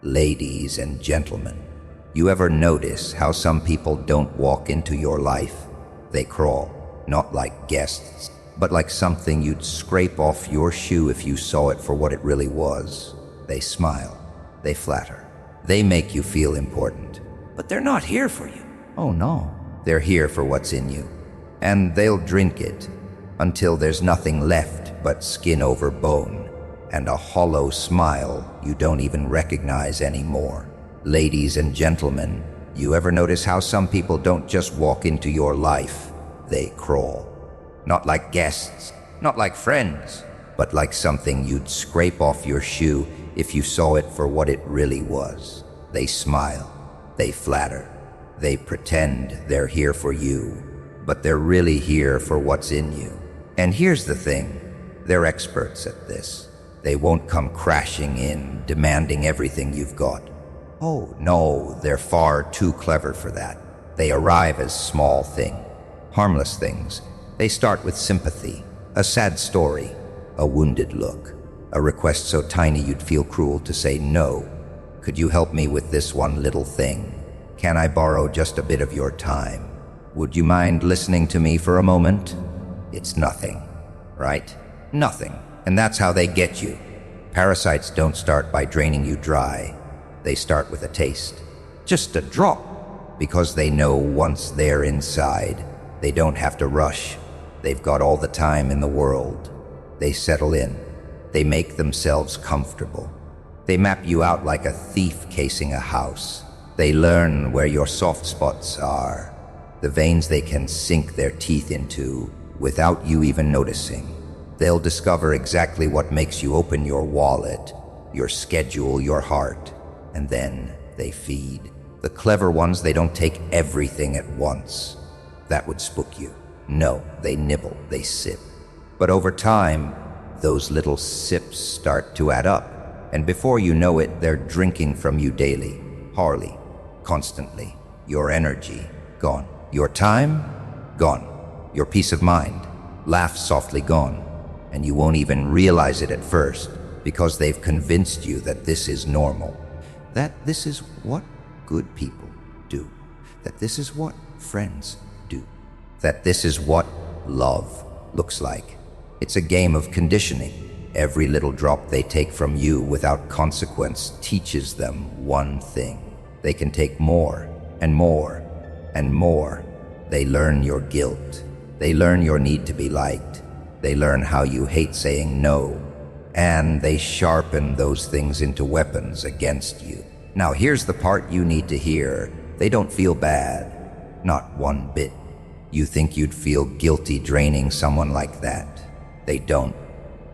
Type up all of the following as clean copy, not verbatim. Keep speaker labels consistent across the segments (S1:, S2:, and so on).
S1: Ladies and gentlemen, you ever notice how some people don't walk into your life? They crawl, not like guests, but like something you'd scrape off your shoe if you saw it for what it really was. They smile, they flatter, they make you feel important. But they're not here for you. Oh no, they're here for what's in you. And they'll drink it until there's nothing left but skin over bone and a hollow smile you don't even recognize anymore. Ladies and gentlemen, you ever notice how some people don't just walk into your life? They crawl. Not like guests, not like friends, but like something you'd scrape off your shoe if you saw it for what it really was. They smile, they flatter, they pretend they're here for you, but they're really here for what's in you. And here's the thing, they're experts at this. They won't come crashing in, demanding everything you've got. Oh no, they're far too clever for that. They arrive as small things, harmless things. They start with sympathy, a sad story, a wounded look, a request so tiny you'd feel cruel to say no. Could you help me with this one little thing? Can I borrow just a bit of your time? Would you mind listening to me for a moment? It's nothing, right? Nothing. And that's how they get you. Parasites don't start by draining you dry. They start with a taste, just a drop, because they know once they're inside, they don't have to rush. They've got all the time in the world. They settle in. They make themselves comfortable. They map you out like a thief casing a house. They learn where your soft spots are, the veins they can sink their teeth into without you even noticing. They'll discover exactly what makes you open your wallet, your schedule, your heart, and then they feed. The clever ones, they don't take everything at once. That would spook you. No, they nibble, they sip. But over time, those little sips start to add up, and before you know it, they're drinking from you daily, hourly, constantly. Your energy, gone. Your time, gone. Your peace of mind, laugh softly gone. And you won't even realize it at first, because they've convinced you that this is normal, that this is what good people do, that this is what friends do, that this is what love looks like. It's a game of conditioning. Every little drop they take from you without consequence teaches them one thing. They can take more and more and more. They learn your guilt. They learn your need to be liked. They learn how you hate saying no, and they sharpen those things into weapons against you. Now here's the part you need to hear. They don't feel bad, not one bit. You think you'd feel guilty draining someone like that. They don't.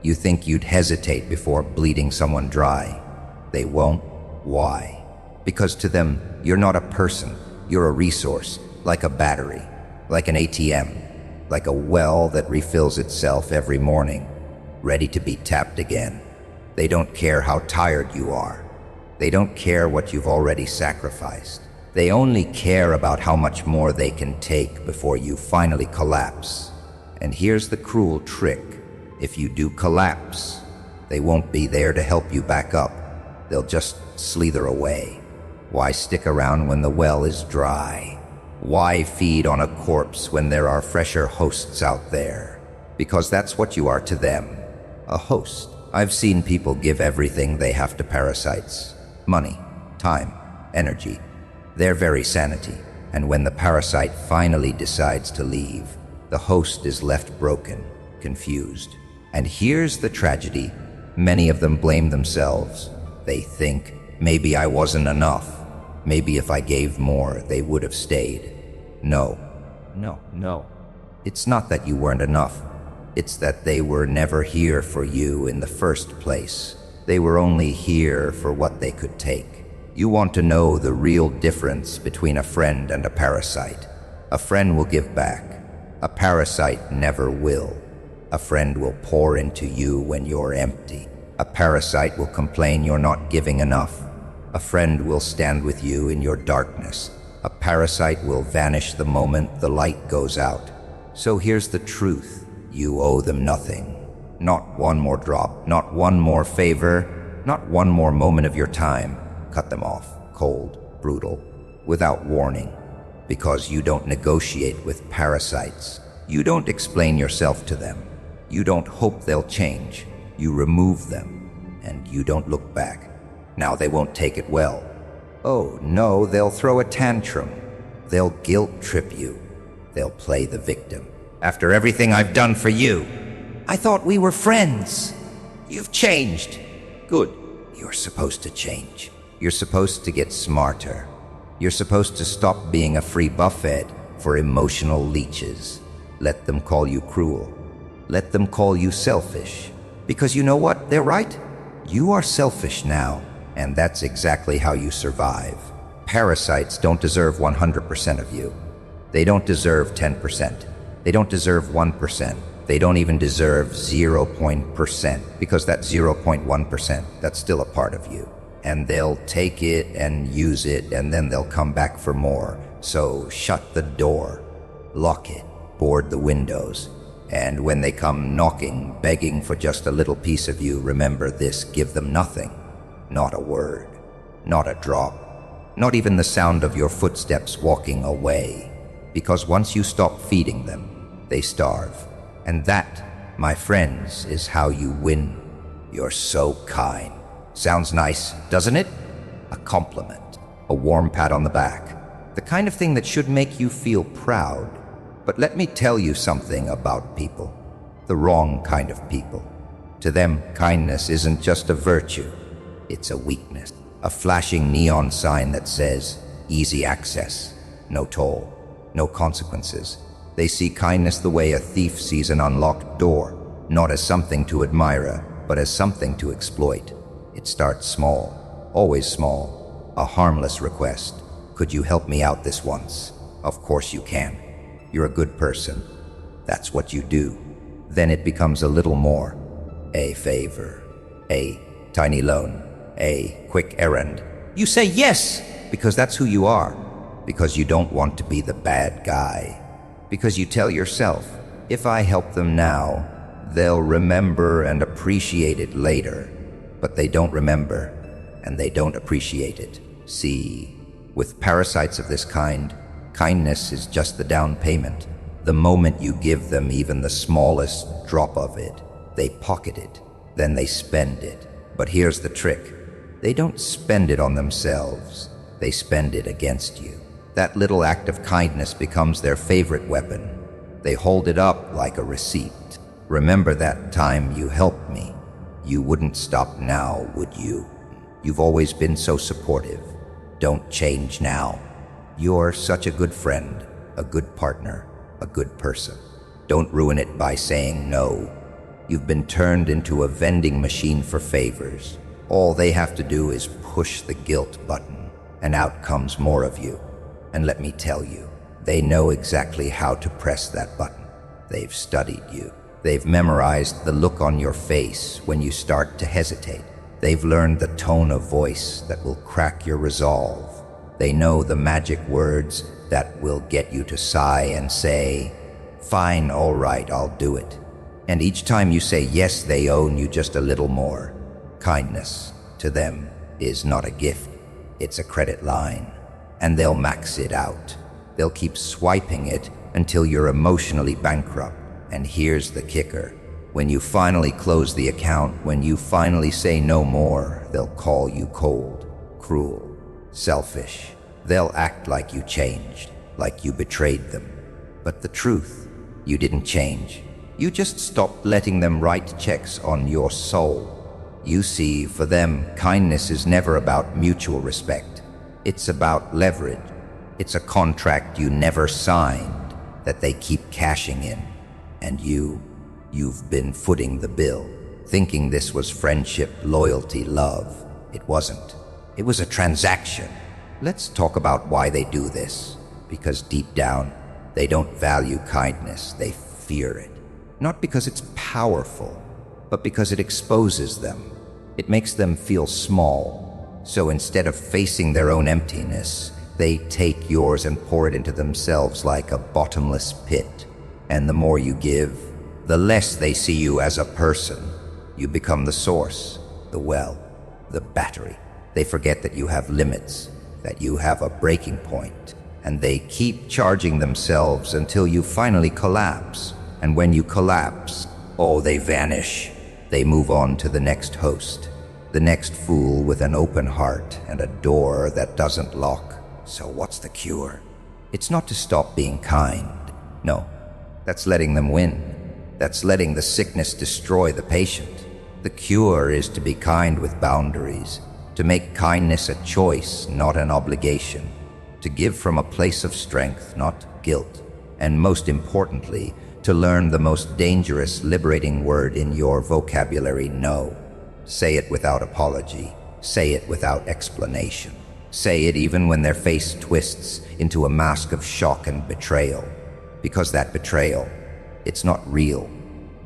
S1: You think you'd hesitate before bleeding someone dry. They won't. Why? Because to them, you're not a person. You're a resource, like a battery, like an ATM. Like a well that refills itself every morning, ready to be tapped again. They don't care how tired you are. They don't care what you've already sacrificed. They only care about how much more they can take before you finally collapse. And here's the cruel trick. If you do collapse, they won't be there to help you back up. They'll just slither away. Why stick around when the well is dry? Why feed on a corpse when there are fresher hosts out there? Because that's what you are to them, a host. I've seen people give everything they have to parasites. Money, time, energy, their very sanity. And when the parasite finally decides to leave, the host is left broken, confused. And here's the tragedy. Many of them blame themselves. They think, maybe I wasn't enough. Maybe if I gave more, they would have stayed. No. It's not that you weren't enough. It's that they were never here for you in the first place. They were only here for what they could take. You want to know the real difference between a friend and a parasite. A friend will give back. A parasite never will. A friend will pour into you when you're empty. A parasite will complain you're not giving enough. A friend will stand with you in your darkness. A parasite will vanish the moment the light goes out. So here's the truth. You owe them nothing. Not one more drop, not one more favor, not one more moment of your time. cut them off, cold, brutal, without warning. Because you don't negotiate with parasites. You don't explain yourself to them. You don't hope they'll change. You remove them, and you don't look back. Now they won't take it well. Oh, no, they'll throw a tantrum. They'll guilt trip you. They'll play the victim. After everything I've done for you. I thought we were friends. You've changed. Good. You're supposed to change. You're supposed to get smarter. You're supposed to stop being a free buffet for emotional leeches. Let them call you cruel. Let them call you selfish. Because you know what? They're right. You are selfish now, and that's exactly how you survive. Parasites don't deserve 100% of you. They don't deserve 10%. They don't deserve 1%. They don't even deserve 0%, because that 0.1%, that's still a part of you. And they'll take it and use it, and then they'll come back for more. So shut the door, lock it, board the windows. And when they come knocking, begging for just a little piece of you, remember this: give them nothing. Not a word, not a drop, not even the sound of your footsteps walking away. Because once you stop feeding them, they starve. And that, my friends, is how you win. You're so kind. Sounds nice, doesn't it? A compliment, a warm pat on the back, the kind of thing that should make you feel proud. But let me tell you something about people, the wrong kind of people. To them, kindness isn't just a virtue, it's a weakness. A flashing neon sign that says, easy access, no toll, no consequences. They see kindness the way a thief sees an unlocked door, not as something to admire, but as something to exploit. It starts small, always small, a harmless request. Could you help me out this once? Of course you can. You're a good person. That's what you do. Then it becomes a little more. A favor, a tiny loan, a quick errand. You say yes, because that's who you are. Because you don't want to be the bad guy. Because you tell yourself, if I help them now, they'll remember and appreciate it later. But they don't remember, and they don't appreciate it. See, with parasites of this kind, kindness is just the down payment. The moment you give them even the smallest drop of it, they pocket it, then they spend it. But here's the trick. They don't spend it on themselves. They spend it against you. That little act of kindness becomes their favorite weapon. They hold it up like a receipt. Remember that time you helped me. You wouldn't stop now, would you? You've always been so supportive. Don't change now. You're such a good friend, a good partner, a good person. Don't ruin it by saying no. You've been turned into a vending machine for favors. All they have to do is push the guilt button, and out comes more of you. And let me tell you, they know exactly how to press that button. They've studied you. They've memorized the look on your face when you start to hesitate. They've learned the tone of voice that will crack your resolve. They know the magic words that will get you to sigh and say, fine, all right, I'll do it. And each time you say yes, they own you just a little more. Kindness, to them, is not a gift. It's a credit line. And they'll max it out. They'll keep swiping it until you're emotionally bankrupt. And here's the kicker. When you finally close the account, when you finally say no more, they'll call you cold, cruel, selfish. They'll act like you changed, like you betrayed them. But the truth, you didn't change. You just stopped letting them write checks on your soul. You see, for them, kindness is never about mutual respect. It's about leverage. It's a contract you never signed that they keep cashing in. And you've been footing the bill, thinking this was friendship, loyalty, love. It wasn't. It was a transaction. Let's talk about why they do this. Because deep down, they don't value kindness. They fear it. Not because it's powerful, but because it exposes them. It makes them feel small. So instead of facing their own emptiness, they take yours and pour it into themselves like a bottomless pit. And the more you give, the less they see you as a person. You become the source, the well, the battery. They forget that you have limits, that you have a breaking point, and they keep charging themselves until you finally collapse. And when you collapse, oh, they vanish. They move on to the next host, the next fool with an open heart and a door that doesn't lock. So what's the cure? It's not to stop being kind. No, that's letting them win. That's letting the sickness destroy the patient. The cure is to be kind with boundaries, to make kindness a choice, not an obligation, to give from a place of strength, not guilt, and most importantly, to learn the most dangerous, liberating word in your vocabulary, no. Say it without apology. Say it without explanation. Say it even when their face twists into a mask of shock and betrayal. Because that betrayal, it's not real.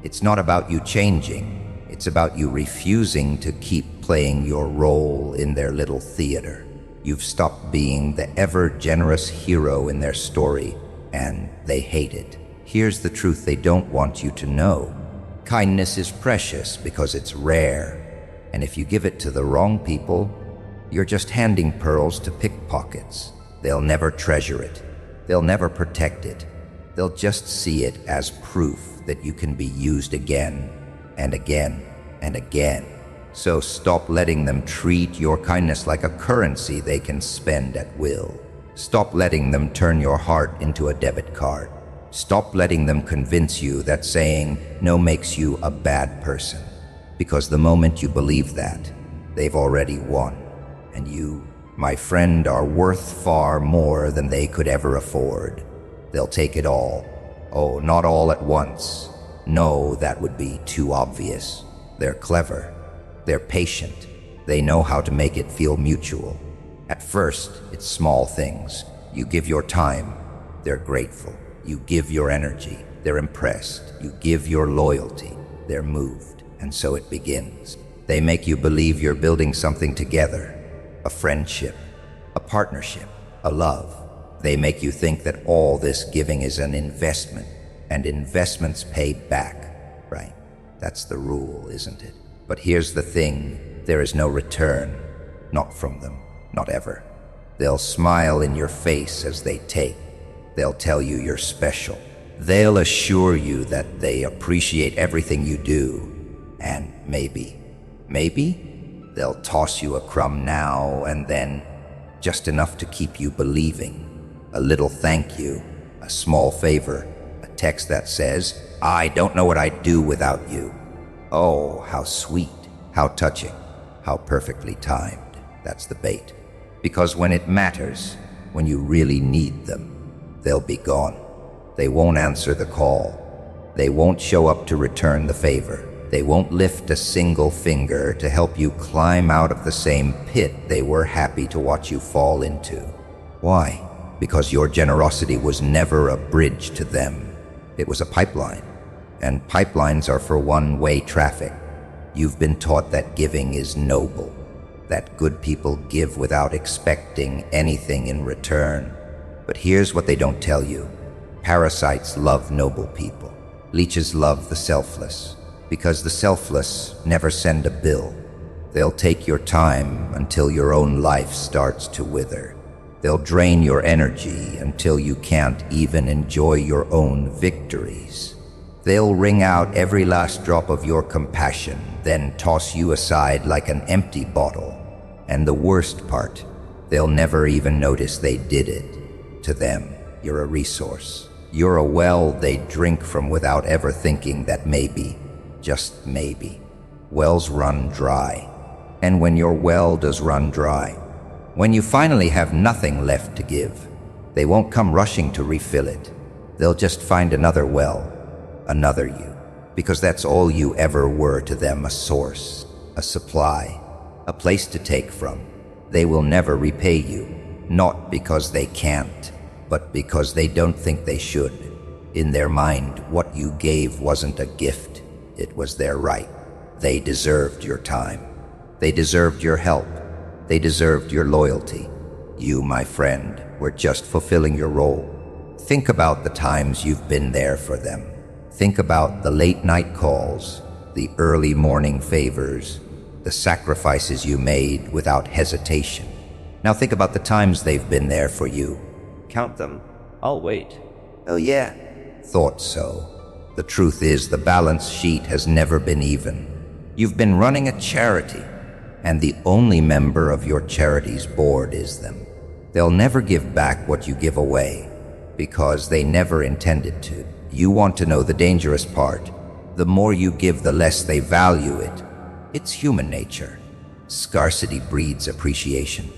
S1: It's not about you changing. It's about you refusing to keep playing your role in their little theater. You've stopped being the ever-generous hero in their story, and they hate it. Here's the truth they don't want you to know. Kindness is precious because it's rare, and if you give it to the wrong people, you're just handing pearls to pickpockets. They'll never treasure it. They'll never protect it. They'll just see it as proof that you can be used again and again and again. So stop letting them treat your kindness like a currency they can spend at will. Stop letting them turn your heart into a debit card. Stop letting them convince you that saying no makes you a bad person. Because the moment you believe that, they've already won. And you, my friend, are worth far more than they could ever afford. They'll take it all. Oh, not all at once. No, that would be too obvious. They're clever. They're patient. They know how to make it feel mutual. At first, it's small things. You give your time, they're grateful. You give your energy, they're impressed. You give your loyalty, they're moved. And so it begins. They make you believe you're building something together. A friendship, a partnership, a love. They make you think that all this giving is an investment, and investments pay back, right? That's the rule, isn't it? But here's the thing, there is no return, not from them, not ever. They'll smile in your face as they take. They'll tell you you're special. They'll assure you that they appreciate everything you do. And maybe, they'll toss you a crumb now and then, just enough to keep you believing. A little thank you, a small favor, a text that says, "I don't know what I'd do without you." Oh, how sweet, how touching, how perfectly timed. That's the bait. Because when it matters, when you really need them, they'll be gone. They won't answer the call. They won't show up to return the favor. They won't lift a single finger to help you climb out of the same pit they were happy to watch you fall into. Why? Because your generosity was never a bridge to them. It was a pipeline. And pipelines are for one-way traffic. You've been taught that giving is noble, that good people give without expecting anything in return. But here's what they don't tell you. Parasites love noble people. Leeches love the selfless, because the selfless never send a bill. They'll take your time until your own life starts to wither. They'll drain your energy until you can't even enjoy your own victories. They'll wring out every last drop of your compassion, then toss you aside like an empty bottle. And the worst part, they'll never even notice they did it. To them, you're a resource. You're a well they drink from without ever thinking that maybe, just maybe, wells run dry. And when your well does run dry, when you finally have nothing left to give, they won't come rushing to refill it. They'll just find another well, another you, because that's all you ever were to them, a source, a supply, a place to take from. They will never repay you, not because they can't, but because they don't think they should. In their mind, what you gave wasn't a gift, it was their right. They deserved your time. They deserved your help. They deserved your loyalty. You, my friend, were just fulfilling your role. Think about the times you've been there for them. Think about the late night calls, the early morning favors, the sacrifices you made without hesitation. Now think about the times they've been there for you.
S2: Count them. I'll wait.
S1: Oh yeah, thought so. The truth is, the balance sheet has never been even. You've been running a charity, and the only member of your charity's board is them. They'll never give back what you give away, because they never intended to. You want to know the dangerous part. The more you give, the less they value it. It's human nature. Scarcity breeds appreciation.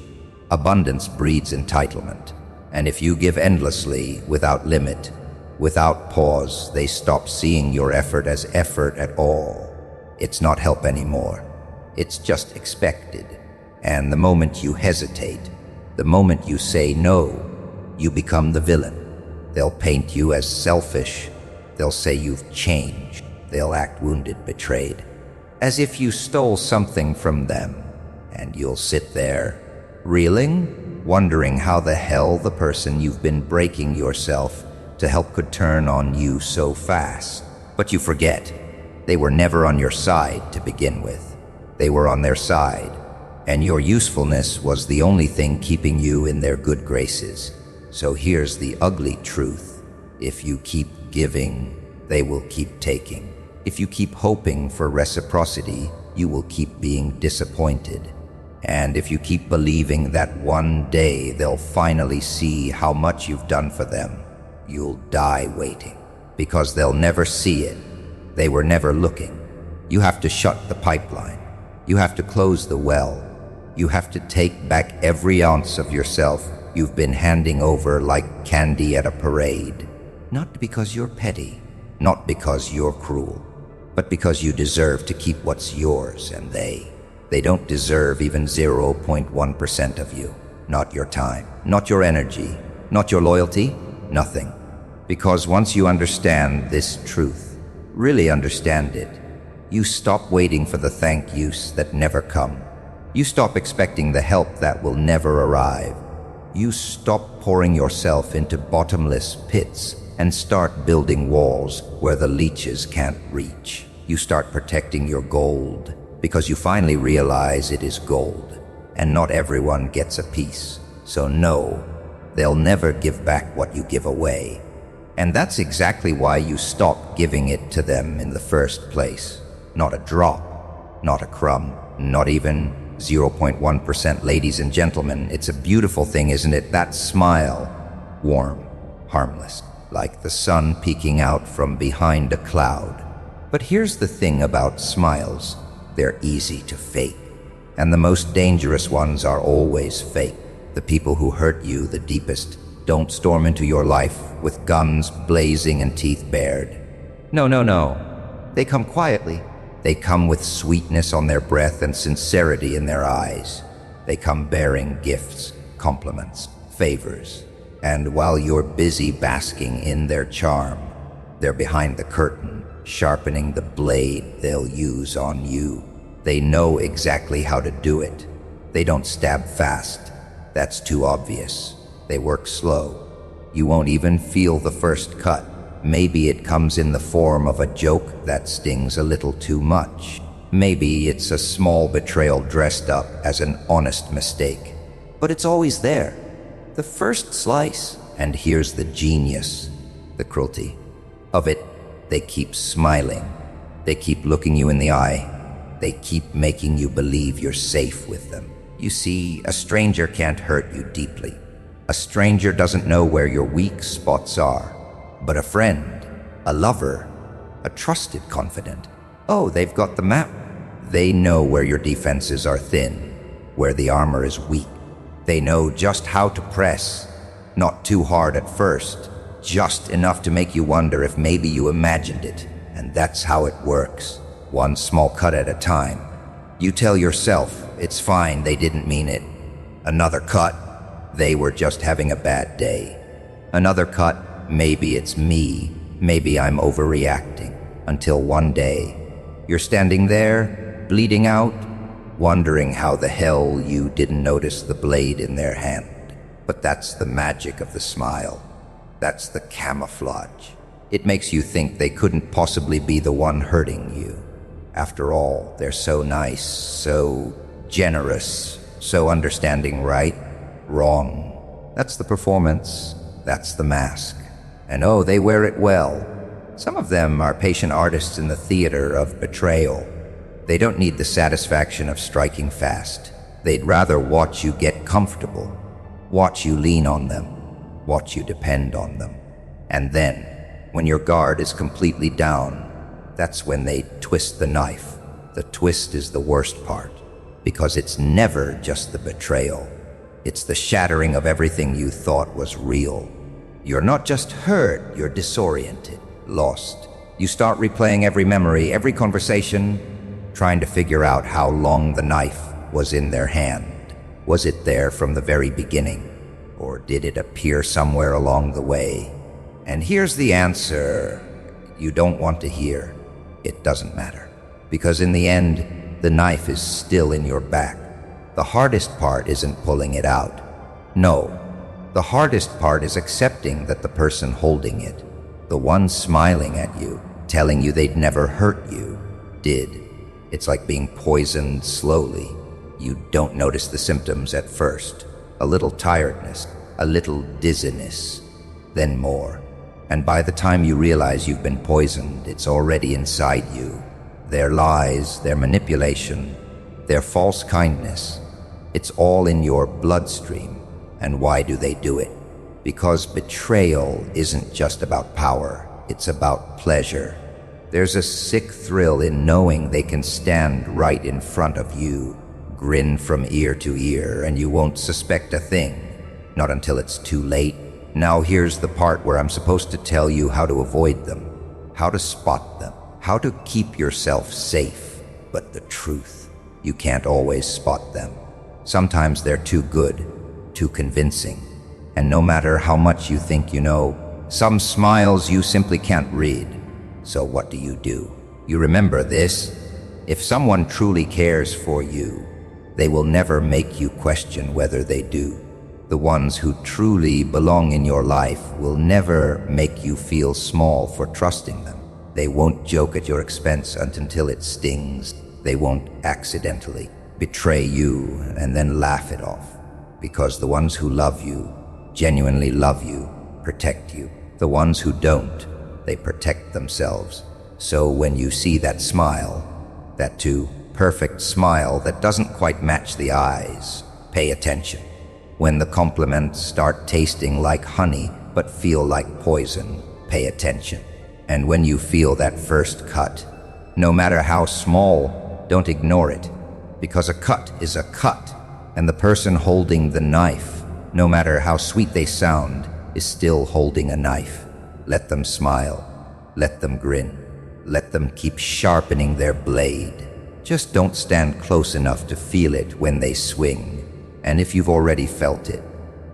S1: Abundance breeds entitlement. And if you give endlessly, without limit, without pause, they stop seeing your effort as effort at all. It's not help anymore. It's just expected. And the moment you hesitate, the moment you say no, you become the villain. They'll paint you as selfish. They'll say you've changed. They'll act wounded, betrayed, as if you stole something from them. And you'll sit there, reeling, wondering how the hell the person you've been breaking yourself to help could turn on you so fast. But you forget, they were never on your side to begin with. They were on their side, and your usefulness was the only thing keeping you in their good graces. So here's the ugly truth. If you keep giving, they will keep taking. If you keep hoping for reciprocity, you will keep being disappointed. And if you keep believing that one day they'll finally see how much you've done for them, you'll die waiting, because they'll never see it. They were never looking. You have to shut the pipeline. You have to close the well. You have to take back every ounce of yourself you've been handing over like candy at a parade. Not because you're petty, not because you're cruel, but because you deserve to keep what's yours, and they don't deserve even 0.1% of you. Not your time, not your energy, not your loyalty, nothing. Because once you understand this truth, really understand it, you stop waiting for the thank yous that never come. You stop expecting the help that will never arrive. You stop pouring yourself into bottomless pits and start building walls where the leeches can't reach. You start protecting your gold, because you finally realize it is gold, and not everyone gets a piece. So no, they'll never give back what you give away. And that's exactly why you stop giving it to them in the first place. Not a drop, not a crumb, not even 0.1%. Ladies and gentlemen, it's a beautiful thing, isn't it? That smile, warm, harmless, like the sun peeking out from behind a cloud. But here's the thing about smiles. They're easy to fake. And the most dangerous ones are always fake. The people who hurt you the deepest don't storm into your life with guns blazing and teeth bared. No. They come quietly. They come with sweetness on their breath and sincerity in their eyes. They come bearing gifts, compliments, favors. And while you're busy basking in their charm, they're behind the curtain, sharpening the blade they'll use on you. They know exactly how to do it. They don't stab fast. That's too obvious. They work slow. You won't even feel the first cut. Maybe it comes in the form of a joke that stings a little too much. Maybe it's a small betrayal dressed up as an honest mistake. But it's always there. The first slice. And here's the genius, the cruelty of it. They keep smiling. They keep looking you in the eye. They keep making you believe you're safe with them. You see, a stranger can't hurt you deeply. A stranger doesn't know where your weak spots are. But a friend, a lover, a trusted confidant, oh, they've got the map. They know where your defenses are thin, where the armor is weak. They know just how to press, not too hard at first, just enough to make you wonder if maybe you imagined it. And that's how it works, one small cut at a time. You tell yourself, it's fine, they didn't mean it. Another cut, they were just having a bad day. Another cut, maybe it's me, maybe I'm overreacting. Until one day, you're standing there, bleeding out, wondering how the hell you didn't notice the blade in their hand. But that's the magic of the smile. That's the camouflage. It makes you think they couldn't possibly be the one hurting you. After all, they're so nice, so generous, so understanding, right? Wrong. That's the performance. That's the mask. And oh, they wear it well. Some of them are patient artists in the theater of betrayal. They don't need the satisfaction of striking fast. They'd rather watch you get comfortable, watch you lean on them, watch you depend on them. And then, when your guard is completely down, that's when they twist the knife. The twist is the worst part, because it's never just the betrayal. It's the shattering of everything you thought was real. You're not just hurt, you're disoriented, lost. You start replaying every memory, every conversation, trying to figure out how long the knife was in their hand. Was it there from the very beginning, or did it appear somewhere along the way? And here's the answer you don't want to hear. It doesn't matter, because in the end, the knife is still in your back. The hardest part isn't pulling it out. No, the hardest part is accepting that the person holding it, the one smiling at you, telling you they'd never hurt you, did. It's like being poisoned slowly. You don't notice the symptoms at first. A little tiredness, a little dizziness, then more. And by the time you realize you've been poisoned, it's already inside you. Their lies, their manipulation, their false kindness, it's all in your bloodstream. And why do they do it? Because betrayal isn't just about power, it's about pleasure. There's a sick thrill in knowing they can stand right in front of you, grin from ear to ear, and you won't suspect a thing. Not until it's too late. Now here's the part where I'm supposed to tell you how to avoid them, how to spot them, how to keep yourself safe. But the truth, you can't always spot them. Sometimes they're too good, too convincing. And no matter how much you think you know, some smiles you simply can't read. So what do? You remember this? If someone truly cares for you, they will never make you question whether they do. The ones who truly belong in your life will never make you feel small for trusting them. They won't joke at your expense until it stings. They won't accidentally betray you and then laugh it off. Because the ones who love you, genuinely love you, protect you. The ones who don't, they protect themselves. So when you see that smile, that too perfect smile that doesn't quite match the eyes, pay attention. When the compliments start tasting like honey but feel like poison, pay attention. And when you feel that first cut, no matter how small, don't ignore it, because a cut is a cut, and the person holding the knife, no matter how sweet they sound, is still holding a knife. Let them smile, let them grin, let them keep sharpening their blade. Just don't stand close enough to feel it when they swing. And if you've already felt it,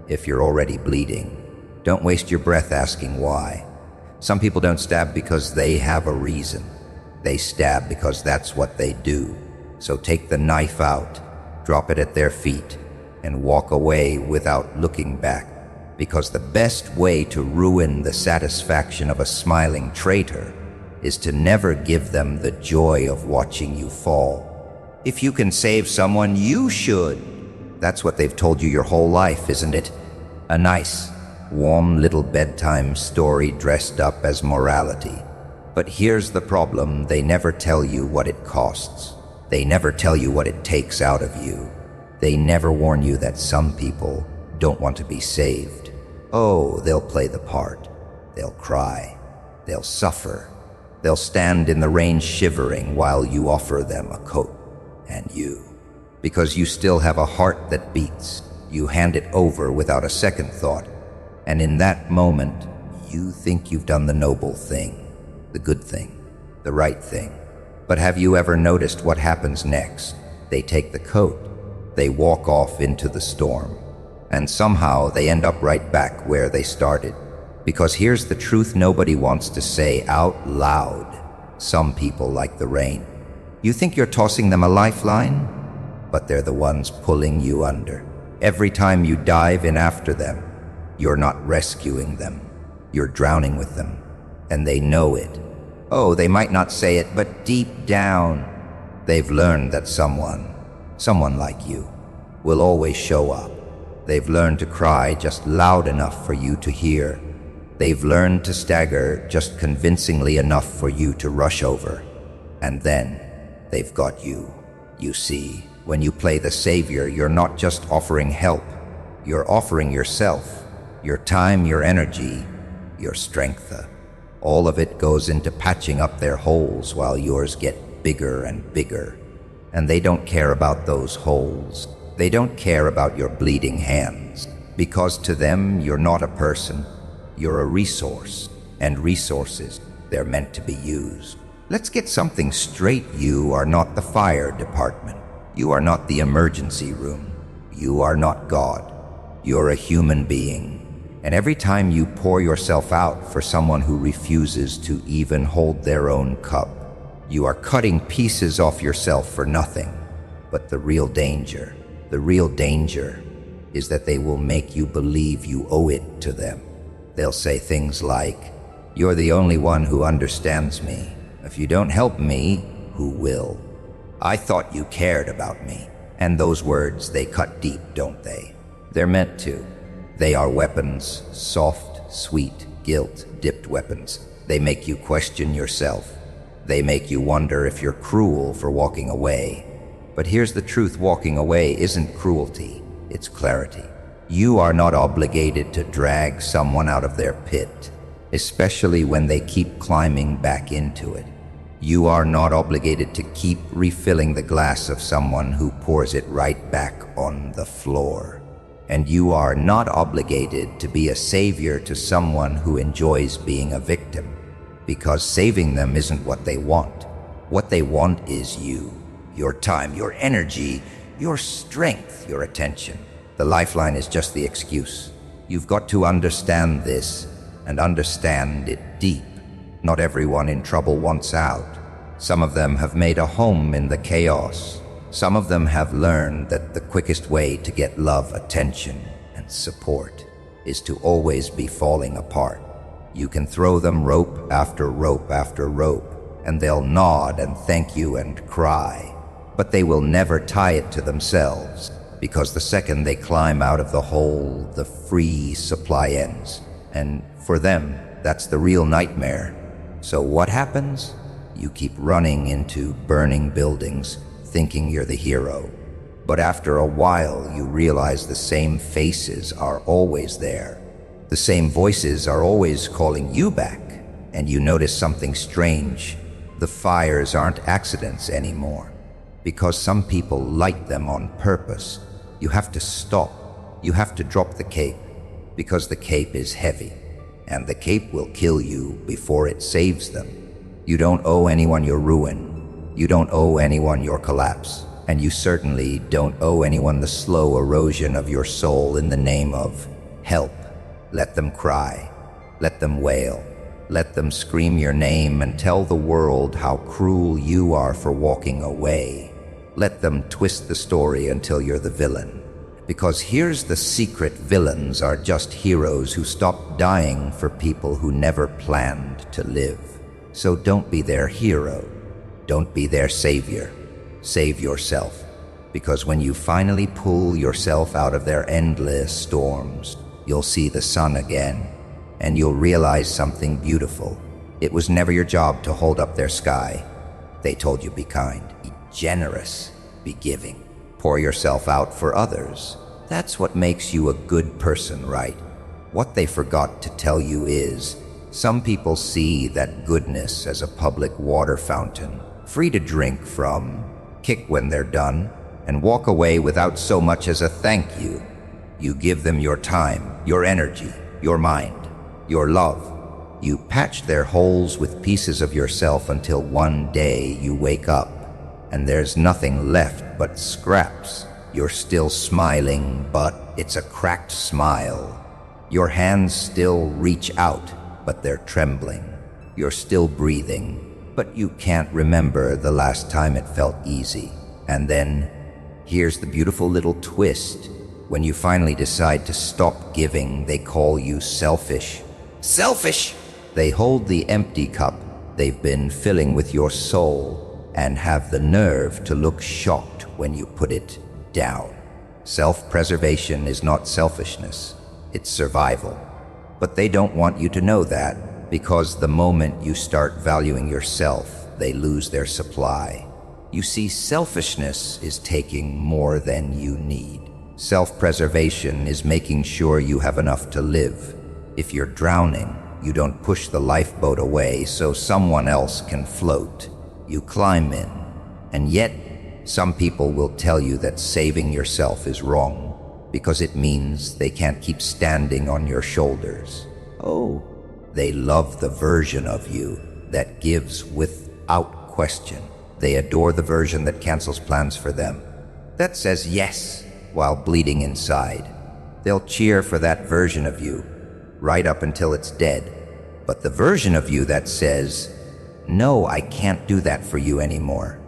S1: if you're already bleeding, don't waste your breath asking why. Some people don't stab because they have a reason. They stab because that's what they do. So take the knife out, drop it at their feet, and walk away without looking back. Because the best way to ruin the satisfaction of a smiling traitor is to never give them the joy of watching you fall. If you can save someone, you should. That's what they've told you your whole life, isn't it? A nice, warm little bedtime story dressed up as morality. But here's the problem, they never tell you what it costs. They never tell you what it takes out of you. They never warn you that some people don't want to be saved. Oh, they'll play the part. They'll cry. They'll suffer. They'll stand in the rain shivering while you offer them a coat. And you, because you still have a heart that beats, you hand it over without a second thought. And in that moment, you think you've done the noble thing, the good thing, the right thing. But have you ever noticed what happens next? They take the coat, they walk off into the storm, and somehow they end up right back where they started. Because here's the truth nobody wants to say out loud. Some people like the rain. You think you're tossing them a lifeline? But they're the ones pulling you under. Every time you dive in after them, you're not rescuing them. You're drowning with them. And they know it. Oh, they might not say it, but deep down, They've learned that someone like you, will always show up. They've learned to cry just loud enough for you to hear. They've learned to stagger just convincingly enough for you to rush over. And then they've got you. You see, when you play the savior, you're not just offering help. You're offering yourself, your time, your energy, your strength. All of it goes into patching up their holes while yours get bigger and bigger. And they don't care about those holes. They don't care about your bleeding hands, because to them, you're not a person. You're a resource, and resources, they're meant to be used. Let's get something straight. You are not the fire department. You are not the emergency room. You are not God. You're a human being. And every time you pour yourself out for someone who refuses to even hold their own cup, you are cutting pieces off yourself for nothing. But the real danger is that they will make you believe you owe it to them. They'll say things like, "You're the only one who understands me. If you don't help me, who will? I thought you cared about me." And those words, they cut deep, don't they? They're meant to. They are weapons, soft, sweet, guilt-dipped weapons. They make you question yourself. They make you wonder if you're cruel for walking away. But here's the truth: walking away isn't cruelty, it's clarity. You are not obligated to drag someone out of their pit, especially when they keep climbing back into it. You are not obligated to keep refilling the glass of someone who pours it right back on the floor. And you are not obligated to be a savior to someone who enjoys being a victim, because saving them isn't what they want. What they want is you. Your time, your energy, your strength, your attention. The lifeline is just the excuse. You've got to understand this, and understand it deep. Not everyone in trouble wants out. Some of them have made a home in the chaos. Some of them have learned that the quickest way to get love, attention, and support is to always be falling apart. You can throw them rope after rope after rope, and they'll nod and thank you and cry. But they will never tie it to themselves, because the second they climb out of the hole, the free supply ends. And for them, that's the real nightmare. So what happens? You keep running into burning buildings, thinking you're the hero. But after a while, you realize the same faces are always there. The same voices are always calling you back. And you notice something strange. The fires aren't accidents anymore, because some people light them on purpose. You have to stop. You have to drop the cape, because the cape is heavy, and the cape will kill you before it saves them. You don't owe anyone your ruin. You don't owe anyone your collapse. And you certainly don't owe anyone the slow erosion of your soul in the name of help. Let them cry. Let them wail. Let them scream your name and tell the world how cruel you are for walking away. Let them twist the story until you're the villain. Because here's the secret: villains are just heroes who stopped dying for people who never planned to live. So don't be their hero. Don't be their savior. Save yourself. Because when you finally pull yourself out of their endless storms, you'll see the sun again, and you'll realize something beautiful. It was never your job to hold up their sky. They told you, be kind, be generous, be giving. Pour yourself out for others. That's what makes you a good person, right? What they forgot to tell you is, some people see that goodness as a public water fountain, free to drink from, kick when they're done, and walk away without so much as a thank you. You give them your time, your energy, your mind, your love. You patch their holes with pieces of yourself until one day you wake up and there's nothing left but scraps. You're still smiling, but it's a cracked smile. Your hands still reach out, but they're trembling. You're still breathing, but you can't remember the last time it felt easy. And then, here's the beautiful little twist. When you finally decide to stop giving, they call you selfish. Selfish! They hold the empty cup they've been filling with your soul, and have the nerve to look shocked when you put it down. Self-preservation is not selfishness, it's survival. But they don't want you to know that, because the moment you start valuing yourself, they lose their supply. You see, selfishness is taking more than you need. Self-preservation is making sure you have enough to live. If you're drowning, you don't push the lifeboat away so someone else can float. You climb in. And yet, some people will tell you that saving yourself is wrong because it means they can't keep standing on your shoulders. Oh, they love the version of you that gives without question. They adore the version that cancels plans for them, that says yes while bleeding inside. They'll cheer for that version of you right up until it's dead. But the version of you that says, "No, I can't do that for you anymore,"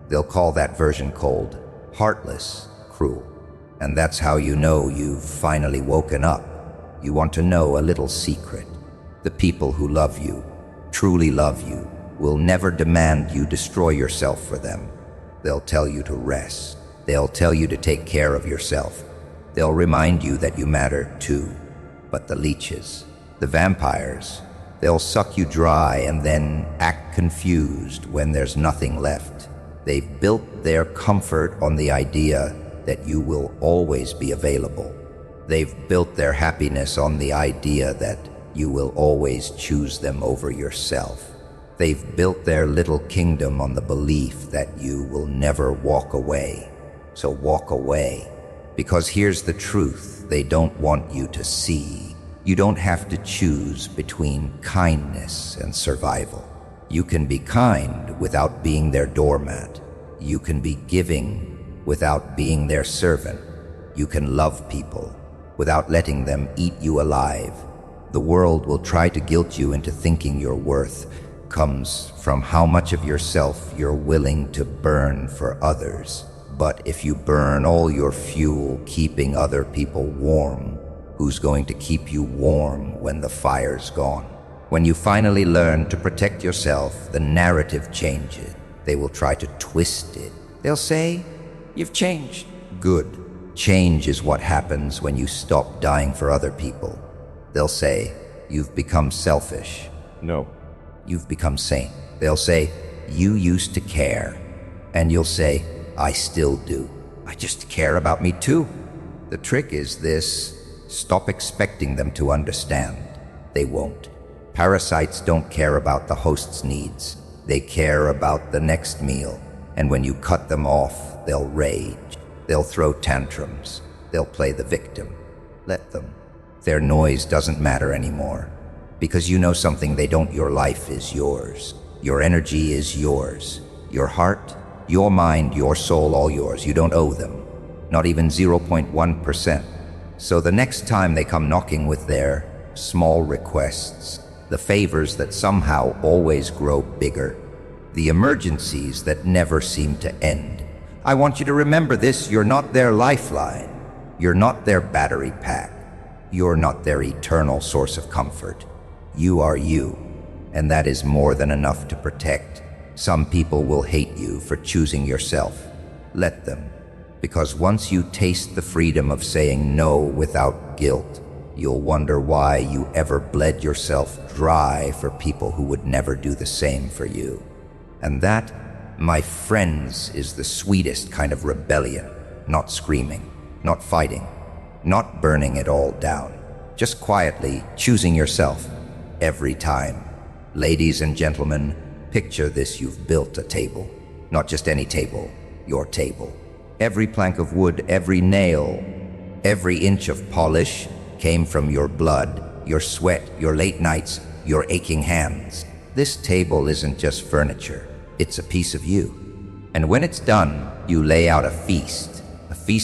S1: they'll call that version cold, heartless, cruel. And that's how you know you've finally woken up. You want to know a little secret. The people who love you, truly love you, will never demand you destroy yourself for them. They'll tell you to rest. They'll tell you to take care of yourself. They'll remind you that you matter too. But the leeches, the vampires, they'll suck you dry and then act confused when there's nothing left. They've built their comfort on the idea that you will always be available. They've built their happiness on the idea that you will always choose them over yourself. They've built their little kingdom on the belief that you will never walk away. So walk away. Because here's the truth they don't want you to see. You don't have to choose between kindness and survival. You can be kind without being their doormat. You can be giving without being their servant. You can love people without letting them eat you alive. The world will try to guilt you into thinking your worth comes from how much of yourself you're willing to burn for others. But if you burn all your fuel keeping other people warm, who's going to keep you warm when the fire's gone? When you finally learn to protect yourself, the narrative changes. They will try to twist it. They'll say, "You've changed." Good. Change is what happens when you stop dying for other people. They'll say, "You've become selfish."
S2: No.
S1: "You've become sane." They'll say, "You used to care." And you'll say, "I still do. I just care about me too." The trick is this: stop expecting them to understand. They won't. Parasites don't care about the host's needs. They care about the next meal. And when you cut them off, they'll rage. They'll throw tantrums. They'll play the victim. Let them. Their noise doesn't matter anymore. Because you know something they don't. Your life is yours. Your energy is yours. Your heart, your mind, your soul, all yours. You don't owe them. Not even 0.1%. So the next time they come knocking with their small requests, the favors that somehow always grow bigger, the emergencies that never seem to end, I want you to remember this: you're not their lifeline. You're not their battery pack. You're not their eternal source of comfort. You are you, and that is more than enough to protect. Some people will hate you for choosing yourself. Let them, because once you taste the freedom of saying no without guilt, you'll wonder why you ever bled yourself dry for people who would never do the same for you. And that, my friends, is the sweetest kind of rebellion. Not screaming, not fighting, not burning it all down. Just quietly choosing yourself every time. Ladies and gentlemen, picture this: you've built a table. Not just any table, your table. Every plank of wood, every nail, every inch of polish came from your blood, your sweat, your late nights, your aching hands. This table isn't just furniture, it's a piece of you. And when it's done, you lay out a feast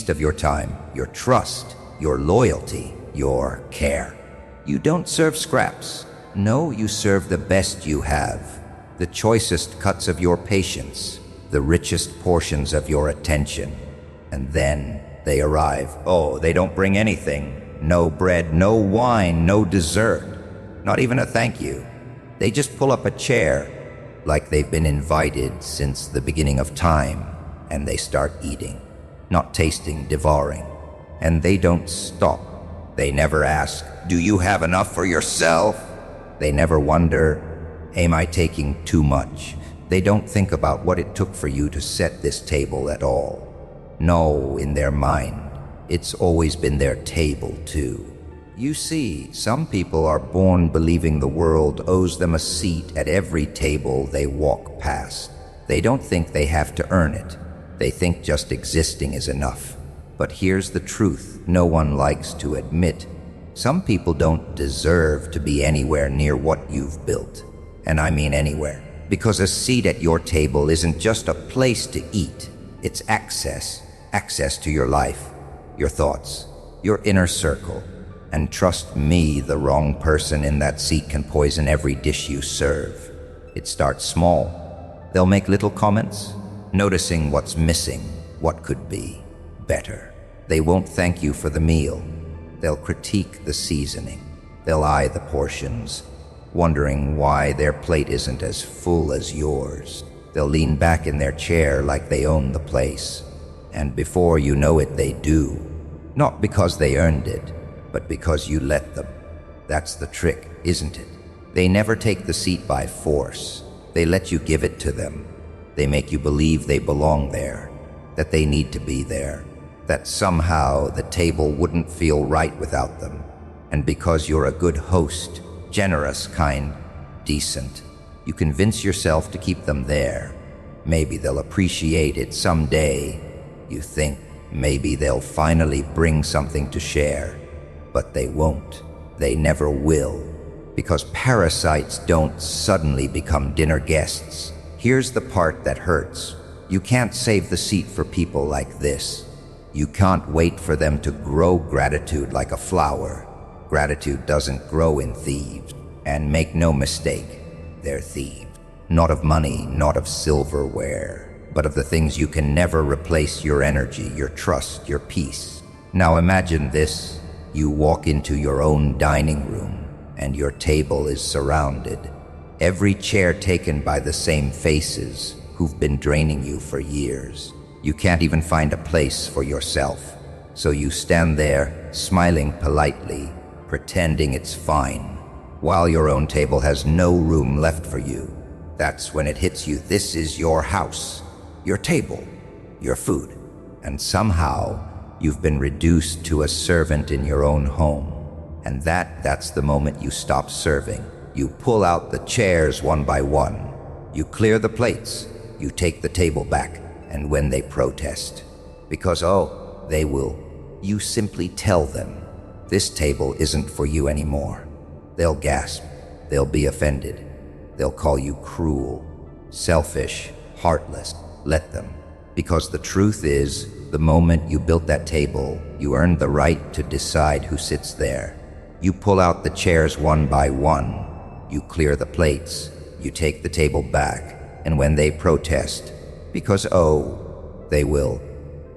S1: of your time, your trust, your loyalty, your care. You don't serve scraps. No, you serve the best you have, the choicest cuts of your patience, the richest portions of your attention. And then they arrive. Oh, they don't bring anything. No bread, no wine, no dessert, not even a thank you. They just pull up a chair, like they've been invited since the beginning of time, and they start eating, not tasting, devouring. And they don't stop. They never ask, "Do you have enough for yourself?" They never wonder, "Am I taking too much?" They don't think about what it took for you to set this table at all. No, in their mind, it's always been their table too. You see, some people are born believing the world owes them a seat at every table they walk past. They don't think they have to earn it. They think just existing is enough. But here's the truth no one likes to admit. Some people don't deserve to be anywhere near what you've built. And I mean anywhere. Because a seat at your table isn't just a place to eat. It's access to your life, your thoughts, your inner circle. And trust me, the wrong person in that seat can poison every dish you serve. It starts small. They'll make little comments, noticing what's missing, what could be better. They won't thank you for the meal. They'll critique the seasoning. They'll eye the portions, wondering why their plate isn't as full as yours. They'll lean back in their chair like they own the place. And before you know it, they do. Not because they earned it, but because you let them. That's the trick, isn't it? They never take the seat by force. They let you give it to them. They make you believe they belong there, that they need to be there, that somehow the table wouldn't feel right without them. And because you're a good host, generous, kind, decent, you convince yourself to keep them there. Maybe they'll appreciate it someday. You think maybe they'll finally bring something to share. But they won't. They never will. Because parasites don't suddenly become dinner guests. Here's the part that hurts. You can't save the seat for people like this. You can't wait for them to grow gratitude like a flower. Gratitude doesn't grow in thieves. And make no mistake, they're thieves. Not of money, not of silverware, but of the things you can never replace: your energy, your trust, your peace. Now imagine this. You walk into your own dining room, and your table is surrounded. Every chair taken by the same faces who've been draining you for years. You can't even find a place for yourself. So you stand there, smiling politely, pretending it's fine, while your own table has no room left for you. That's when it hits you. This is your house, your table, your food. And somehow, you've been reduced to a servant in your own home. And that's the moment you stop serving. You pull out the chairs one by one. You clear the plates. You take the table back. And when they protest, because, they will, you simply tell them, this table isn't for you anymore. They'll gasp. They'll be offended. They'll call you cruel, selfish, heartless. Let them. Because the truth is, the moment you built that table, you earned the right to decide who sits there. You pull out the chairs one by one. You clear the plates. You take the table back. And when they protest, because, they will,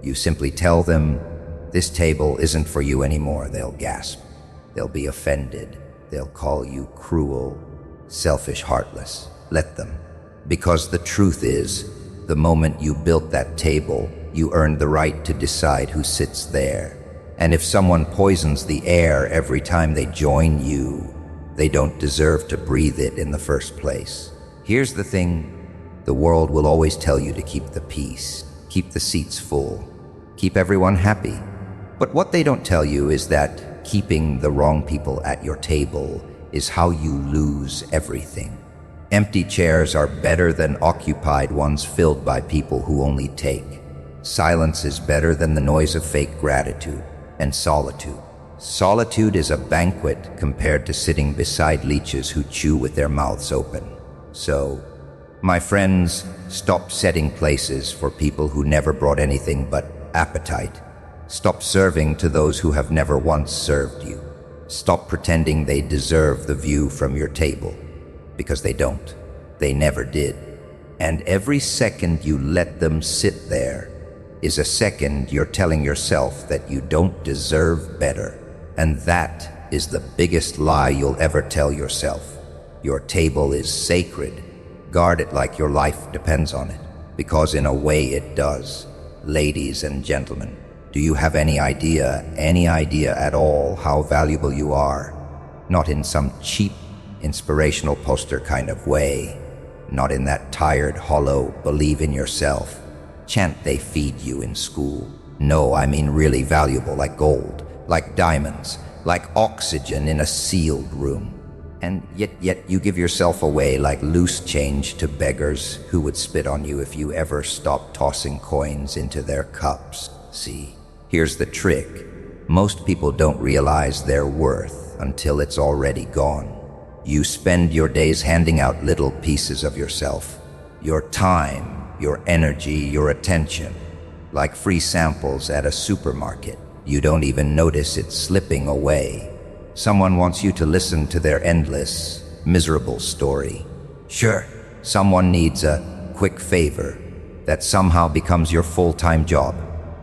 S1: you simply tell them, this table isn't for you anymore. They'll gasp. They'll be offended. They'll call you cruel, selfish, heartless. Let them. Because the truth is, the moment you built that table, you earned the right to decide who sits there. And if someone poisons the air every time they join you, they don't deserve to breathe it in the first place. Here's the thing. The world will always tell you to keep the peace, keep the seats full, keep everyone happy. But what they don't tell you is that keeping the wrong people at your table is how you lose everything. Empty chairs are better than occupied ones filled by people who only take. Silence is better than the noise of fake gratitude and solitude. Solitude is a banquet compared to sitting beside leeches who chew with their mouths open. So, my friends, stop setting places for people who never brought anything but appetite. Stop serving to those who have never once served you. Stop pretending they deserve the view from your table, because they don't. They never did. And every second you let them sit there is a second you're telling yourself that you don't deserve better. And that is the biggest lie you'll ever tell yourself. Your table is sacred. Guard it like your life depends on it, because in a way it does. Ladies and gentlemen, do you have any idea at all how valuable you are? Not in some cheap, inspirational poster kind of way. Not in that tired, hollow, believe in yourself chant they feed you in school. No, I mean really valuable, like gold, like diamonds, like oxygen in a sealed room. And yet you give yourself away like loose change to beggars who would spit on you if you ever stopped tossing coins into their cups. See, here's the trick. Most people don't realize their worth until it's already gone. You spend your days handing out little pieces of yourself, your time, your energy, your attention, like free samples at a supermarket. You don't even notice it slipping away. Someone wants you to listen to their endless, miserable story. Sure, someone needs a quick favor that somehow becomes your full-time job.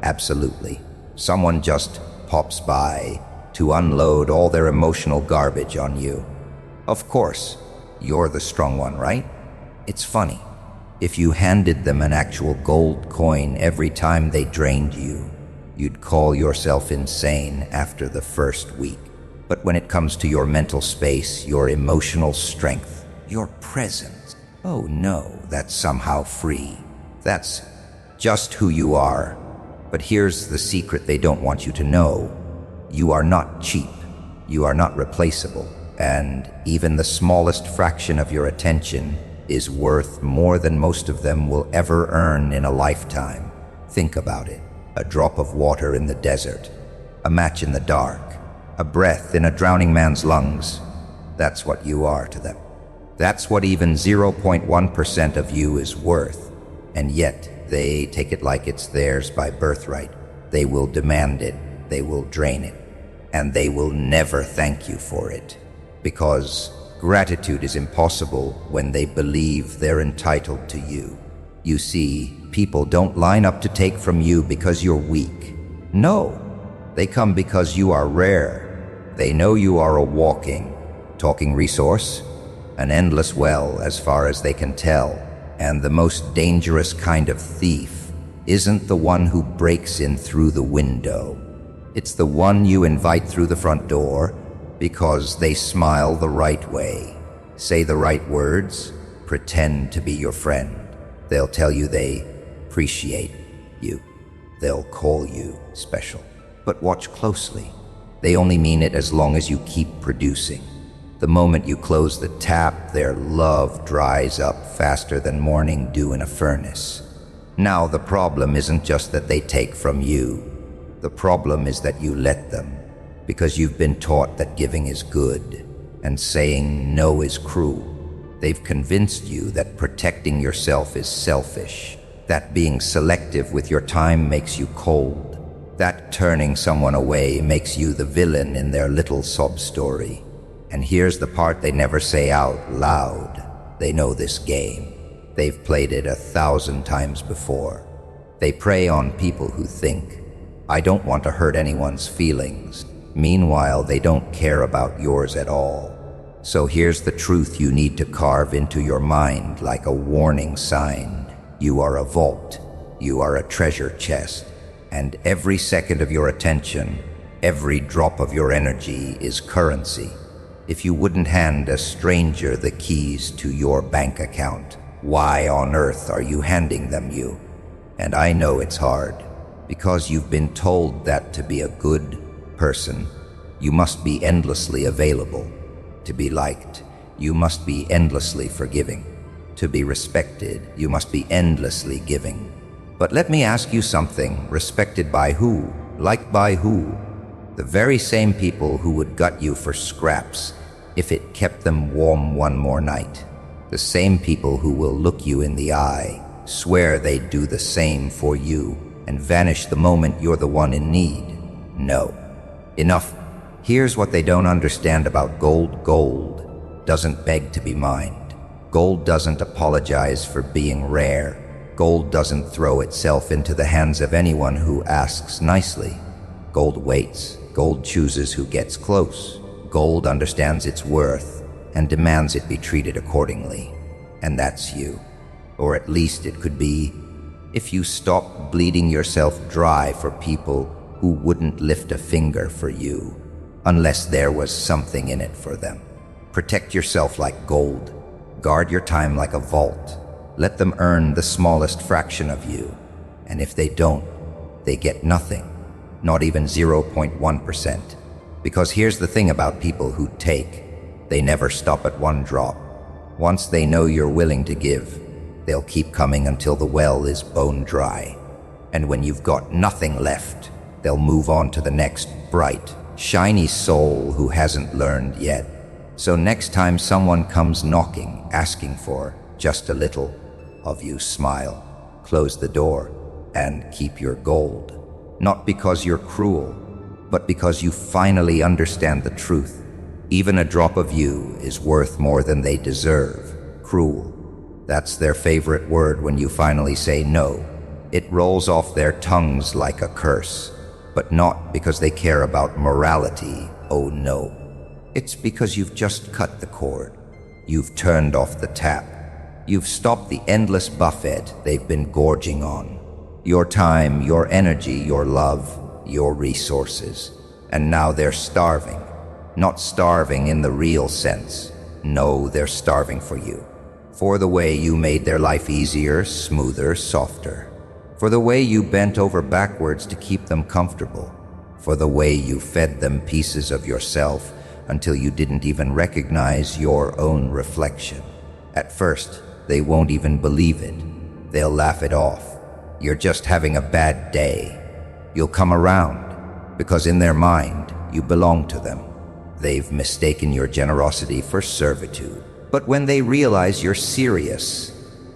S1: Absolutely. Someone just pops by to unload all their emotional garbage on you. Of course, you're the strong one, right? It's funny. If you handed them an actual gold coin every time they drained you, you'd call yourself insane after the first week. But when it comes to your mental space, your emotional strength, your presence, oh no, that's somehow free. That's just who you are. But here's the secret they don't want you to know. You are not cheap. You are not replaceable. And even the smallest fraction of your attention is worth more than most of them will ever earn in a lifetime. Think about it. A drop of water in the desert, a match in the dark, a breath in a drowning man's lungs. That's what you are to them. That's what even 0.1% of you is worth. And yet, they take it like it's theirs by birthright. They will demand it, they will drain it, and they will never thank you for it. Because gratitude is impossible when they believe they're entitled to you. You see, people don't line up to take from you because you're weak. No, they come because you are rare. They know you are a walking, talking resource, an endless well as far as they can tell. And the most dangerous kind of thief isn't the one who breaks in through the window. It's the one you invite through the front door because they smile the right way, say the right words, pretend to be your friend. They'll tell you they appreciate you. They'll call you special. But watch closely. They only mean it as long as you keep producing. The moment you close the tap, their love dries up faster than morning dew in a furnace. Now, the problem isn't just that they take from you. The problem is that you let them, because you've been taught that giving is good and saying no is cruel. They've convinced you that protecting yourself is selfish, that being selective with your time makes you cold, that turning someone away makes you the villain in their little sob story. And here's the part they never say out loud. They know this game. They've played it 1,000 times before. They prey on people who think, I don't want to hurt anyone's feelings. Meanwhile, they don't care about yours at all. So here's the truth you need to carve into your mind like a warning sign. You are a vault. You are a treasure chest. And every second of your attention, every drop of your energy is currency. If you wouldn't hand a stranger the keys to your bank account, why on earth are you handing them you? And I know it's hard, because you've been told that to be a good person, you must be endlessly available. To be liked, you must be endlessly forgiving. To be respected, you must be endlessly giving. But let me ask you something. Respected by who? Liked by who? The very same people who would gut you for scraps if it kept them warm one more night. The same people who will look you in the eye, swear they'd do the same for you, and vanish the moment you're the one in need. No. Enough. Here's what they don't understand about gold. Gold doesn't beg to be mined. Gold doesn't apologize for being rare. Gold doesn't throw itself into the hands of anyone who asks nicely. Gold waits. Gold chooses who gets close. Gold understands its worth and demands it be treated accordingly. and that's you. Or at least it could be if you stopped bleeding yourself dry for people who wouldn't lift a finger for you, unless there was something in it for them. Protect yourself like gold. Guard your time like a vault. Let them earn the smallest fraction of you. And if they don't, they get nothing. Not even 0.1%. Because here's the thing about people who take. They never stop at one drop. Once they know you're willing to give, they'll keep coming until the well is bone dry. And when you've got nothing left, they'll move on to the next bright, shiny soul who hasn't learned yet. So next time someone comes knocking, asking for just a little of you, smile, close the door, and keep your gold. Not because you're cruel, but because you finally understand the truth. Even a drop of you is worth more than they deserve. Cruel. That's their favorite word when you finally say no. It rolls off their tongues like a curse, but not because they care about morality, oh no. It's because you've just cut the cord. You've turned off the tap. You've stopped the endless buffet they've been gorging on. Your time, your energy, your love, your resources. And now they're starving. Not starving in the real sense. No, they're starving for you. For the way you made their life easier, smoother, softer. For the way you bent over backwards to keep them comfortable. For the way you fed them pieces of yourself until you didn't even recognize your own reflection. At first, they won't even believe it. They'll laugh it off. You're just having a bad day. You'll come around, because in their mind, you belong to them. They've mistaken your generosity for servitude. But when they realize you're serious,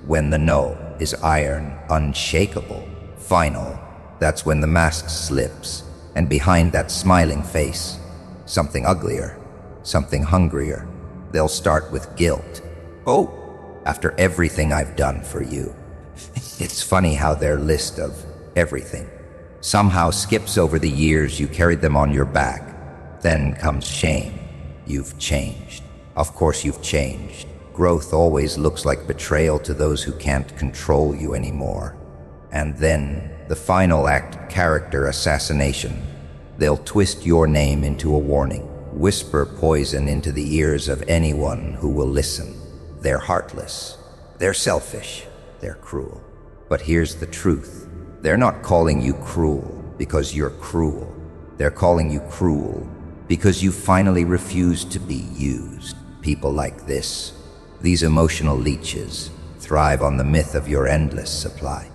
S1: when the no is iron, unshakable, final, that's when the mask slips, and behind that smiling face, something uglier, something hungrier. They'll start with guilt. Oh, after everything I've done for you. It's funny how their list of everything somehow skips over the years you carried them on your back. Then comes shame. You've changed. Of course you've changed. Growth always looks like betrayal to those who can't control you anymore. And then the final act, character assassination. They'll twist your name into a warning, whisper poison into the ears of anyone who will listen. They're heartless. They're selfish. They're cruel. But here's the truth. They're not calling you cruel because you're cruel. They're calling you cruel because you finally refuse to be used. People like this, these emotional leeches, thrive on the myth of your endless supply.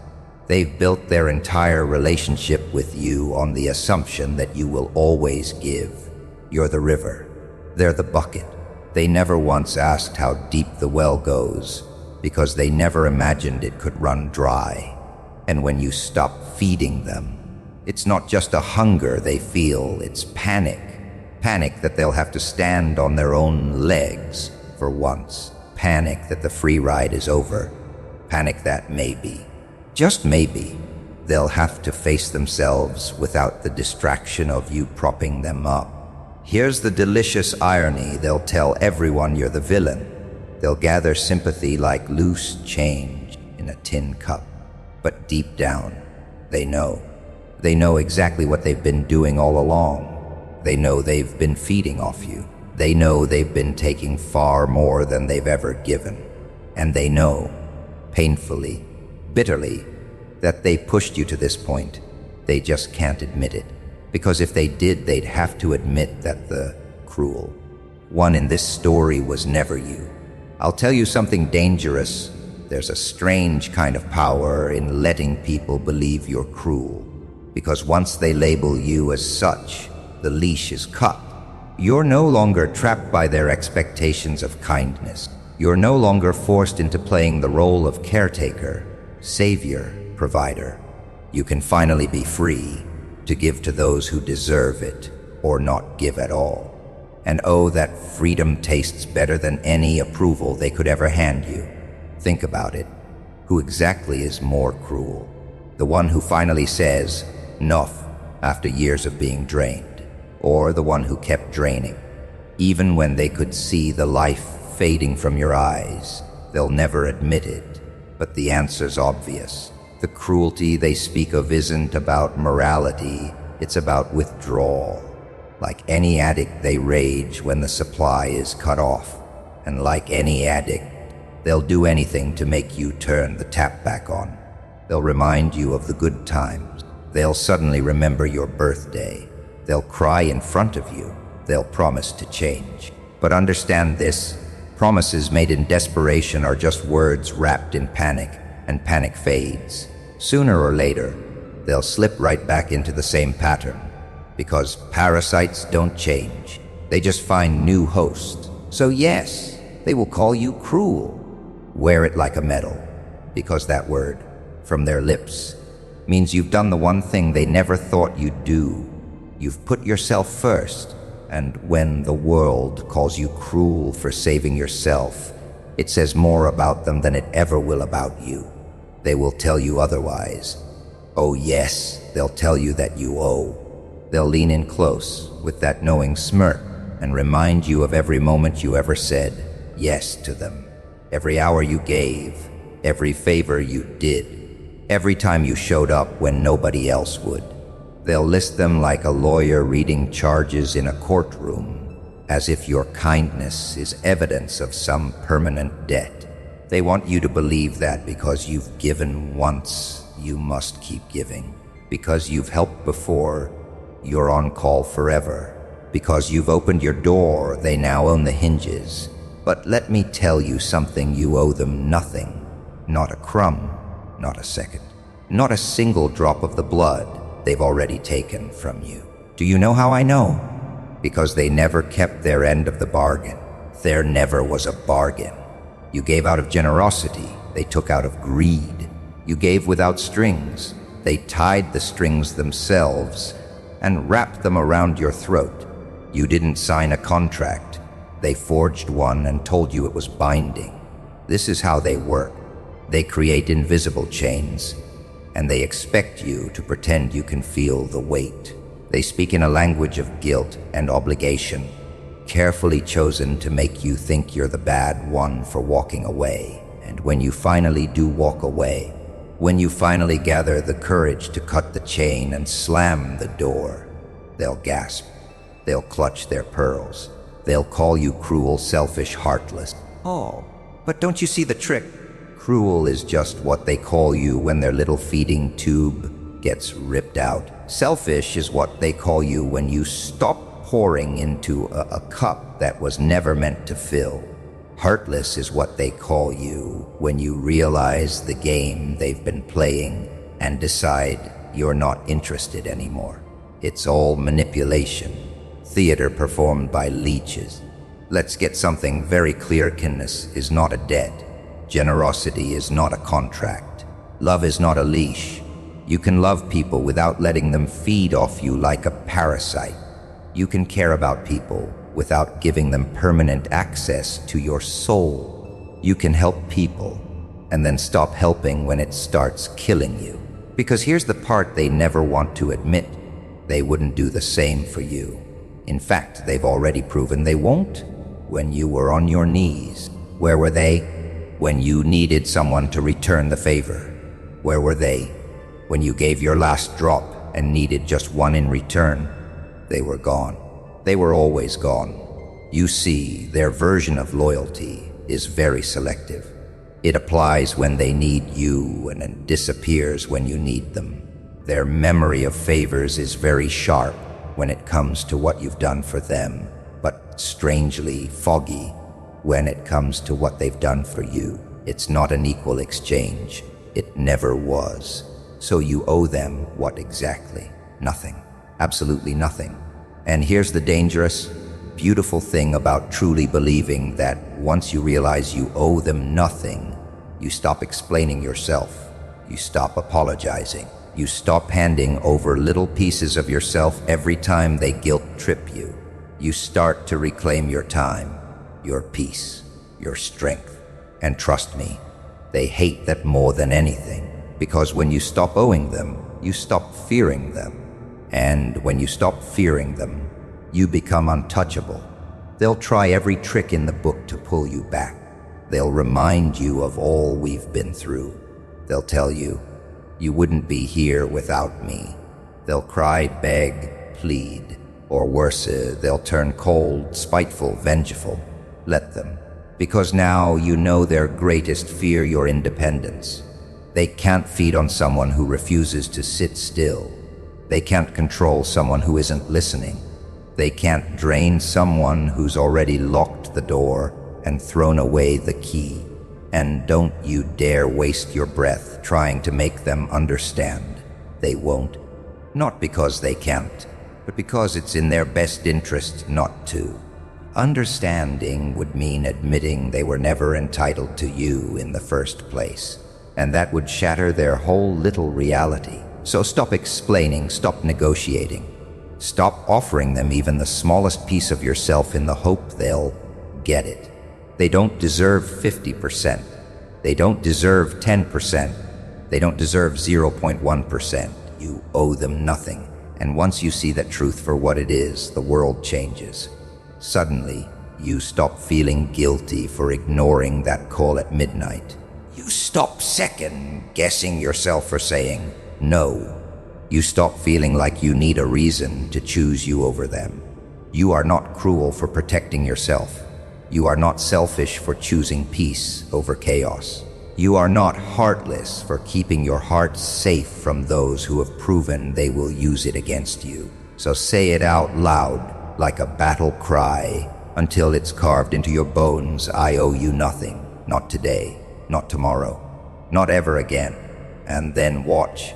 S1: They've built their entire relationship with you on the assumption that you will always give. You're the river. They're the bucket. They never once asked how deep the well goes because they never imagined it could run dry. And when you stop feeding them, it's not just a hunger they feel, it's panic. Panic that they'll have to stand on their own legs for once. Panic that the free ride is over. Panic that maybe, just maybe, they'll have to face themselves without the distraction of you propping them up. Here's the delicious irony. They'll tell everyone you're the villain. They'll gather sympathy like loose change in a tin cup. But deep down, they know. They know exactly what they've been doing all along. They know they've been feeding off you. They know they've been taking far more than they've ever given. And they know, painfully, bitterly, that they pushed you to this point. They just can't admit it. Because if they did, they'd have to admit that the cruel one in this story was never you. I'll tell you something dangerous. There's a strange kind of power in letting people believe you're cruel. Because once they label you as such, the leash is cut. You're no longer trapped by their expectations of kindness. You're no longer forced into playing the role of caretaker, savior, provider. You can finally be free to give to those who deserve it, or not give at all. And oh, that freedom tastes better than any approval they could ever hand you. Think about it. Who exactly is more cruel? The one who finally says, "Enough," after years of being drained, or the one who kept draining, even when they could see the life fading from your eyes? They'll never admit it, but the answer's obvious. The cruelty they speak of isn't about morality, it's about withdrawal. Like any addict, they rage when the supply is cut off. And like any addict, they'll do anything to make you turn the tap back on. They'll remind you of the good times. They'll suddenly remember your birthday. They'll cry in front of you. They'll promise to change. But understand this, promises made in desperation are just words wrapped in panic, and panic fades. Sooner or later, they'll slip right back into the same pattern. Because parasites don't change. They just find new hosts. So yes, they will call you cruel. Wear it like a medal, because that word, from their lips, means you've done the one thing they never thought you'd do. You've put yourself first, and when the world calls you cruel for saving yourself, it says more about them than it ever will about you. They will tell you otherwise. Oh yes, they'll tell you that you owe. They'll lean in close with that knowing smirk and remind you of every moment you ever said yes to them. Every hour you gave, every favor you did, every time you showed up when nobody else would. They'll list them like a lawyer reading charges in a courtroom, as if your kindness is evidence of some permanent debt. They want you to believe that because you've given once, you must keep giving. Because you've helped before, you're on call forever. Because you've opened your door, they now own the hinges. But let me tell you something, you owe them nothing. Not a crumb, not a second. Not a single drop of the blood they've already taken from you. Do you know how I know? Because they never kept their end of the bargain. There never was a bargain. You gave out of generosity, they took out of greed. You gave without strings, they tied the strings themselves and wrapped them around your throat. You didn't sign a contract. They forged one and told you it was binding. This is how they work. They create invisible chains, and they expect you to pretend you can feel the weight. They speak in a language of guilt and obligation, carefully chosen to make you think you're the bad one for walking away. And when you finally do walk away, when you finally gather the courage to cut the chain and slam the door, they'll gasp. They'll clutch their pearls. They'll call you cruel, selfish, heartless. Oh, but don't you see the trick? Cruel is just what they call you when their little feeding tube gets ripped out. Selfish is what they call you when you stop pouring into a cup that was never meant to fill. Heartless is what they call you when you realize the game they've been playing and decide you're not interested anymore. It's all manipulation, theater performed by leeches. Let's get something very clear. Kindness is not a debt. Generosity is not a contract. Love is not a leash. You can love people without letting them feed off you like a parasite. You can care about people without giving them permanent access to your soul. You can help people and then stop helping when it starts killing you. Because here's the part they never want to admit. They wouldn't do the same for you. In fact, they've already proven they won't. When you were on your knees, where were they? When you needed someone to return the favor, where were they? When you gave your last drop and needed just one in return, they were gone. They were always gone. You see, their version of loyalty is very selective. It applies when they need you and it disappears when you need them. Their memory of favors is very sharp when it comes to what you've done for them, but strangely foggy when it comes to what they've done for you. It's not an equal exchange. It never was. So you owe them what exactly? Nothing. Absolutely nothing. And here's the dangerous, beautiful thing about truly believing that once you realize you owe them nothing, you stop explaining yourself. You stop apologizing. You stop handing over little pieces of yourself every time they guilt-trip you. You start to reclaim your time, your peace, your strength. And trust me, they hate that more than anything. Because when you stop owing them, you stop fearing them. And when you stop fearing them, you become untouchable. They'll try every trick in the book to pull you back. They'll remind you of all we've been through. They'll tell you, you wouldn't be here without me. They'll cry, beg, plead, or worse, they'll turn cold, spiteful, vengeful. Let them, because now you know their greatest fear, your independence. They can't feed on someone who refuses to sit still. They can't control someone who isn't listening. They can't drain someone who's already locked the door and thrown away the key. And don't you dare waste your breath trying to make them understand. They won't. Not because they can't, but because it's in their best interest not to. Understanding would mean admitting they were never entitled to you in the first place, and that would shatter their whole little reality. So stop explaining, stop negotiating. Stop offering them even the smallest piece of yourself in the hope they'll get it. They don't deserve 50%. They don't deserve 10%. They don't deserve 0.1%. You owe them nothing. And once you see that truth for what it is, the world changes. Suddenly, you stop feeling guilty for ignoring that call at midnight. You stop second-guessing yourself for saying no. You stop feeling like you need a reason to choose you over them. You are not cruel for protecting yourself. You are not selfish for choosing peace over chaos. You are not heartless for keeping your heart safe from those who have proven they will use it against you. So say it out loud, like a battle cry, until it's carved into your bones. I owe you nothing. Not today, not tomorrow, not ever again. And then watch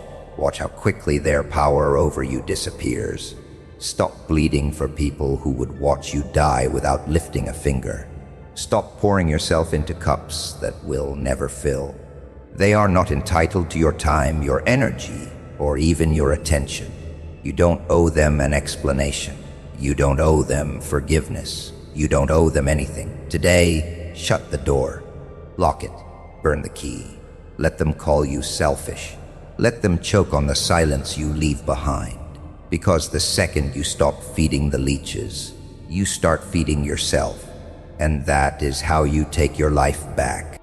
S1: how quickly their power over you disappears. Stop bleeding for people who would watch you die without lifting a finger. Stop pouring yourself into cups that will never fill. They are not entitled to your time, your energy, or even your attention. You don't owe them an explanation. You don't owe them forgiveness. You don't owe them anything. Today, shut the door. Lock it. Burn the key. Let them call you selfish. Let them choke on the silence you leave behind. Because the second you stop feeding the leeches, you start feeding yourself. And that is how you take your life back.